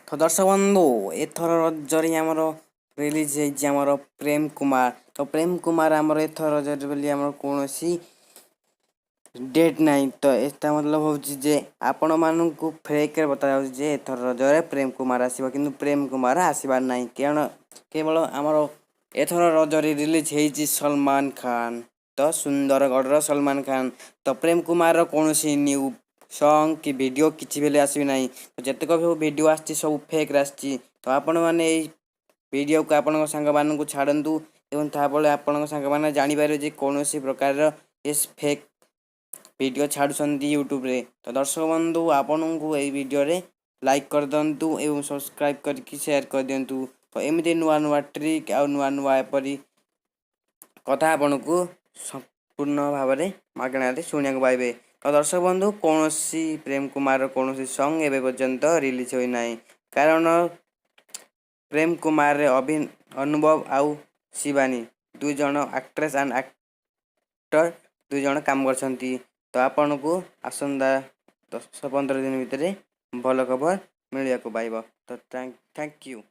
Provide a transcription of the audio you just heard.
तो दर्शक बंधु एथर रजरे आमर रिलीज होमर प्रेम कुमार। तो प्रेम कुमार आमर एथर रजरे बोली आमर कौन डेट नाई। तो एटा मतलब होचे आपण मानू फेक बता एथर रजरे प्रेम कुमार आसो कि प्रेम कुमार आसबार ना कारण केवल आमर एथर रजरे रिलीज होती सलमान खान। तो सुंदरगढ़ सलमान खान। तो प्रेम कुमार कौन न्यू सॉन्ग कि वीडियो किसी बेले आसबि ना। तो जितक भी वीडियो आसी सब फेक आसी। तो आपण मैंने वीडियो को आपण सांग मान छाड़ू एवं ताफल आपण सांग मैंने जापर कौन प्रकार फेक वीडियो छाड़ुंट यूट्यूब रे। तो दर्शक बंधु आपण को यही वीडियो रे लाइक कर दिंतु एवं सब्सक्राइब करके शेयर कर दिंतु। तो एमती नुआ नुआ ट्रिक आ नुआ नुआ एपरी कथा आपण को संपूर्ण भाव में मागणार शुणा पाइबे। तो दर्शक बंधु कौन प्रेम कुमार कौन सॉन्ग एवं पर्यंत रिलीज होना कारण प्रेम कुमार अनुभव आउ शिवानी दुई जन एक्ट्रेस एंड एक्टर दुई जन काम कर। तो आपण को आसंदा 10-15 दिन भितर भल खबर मिलवा पाइब। तो थैंक यू।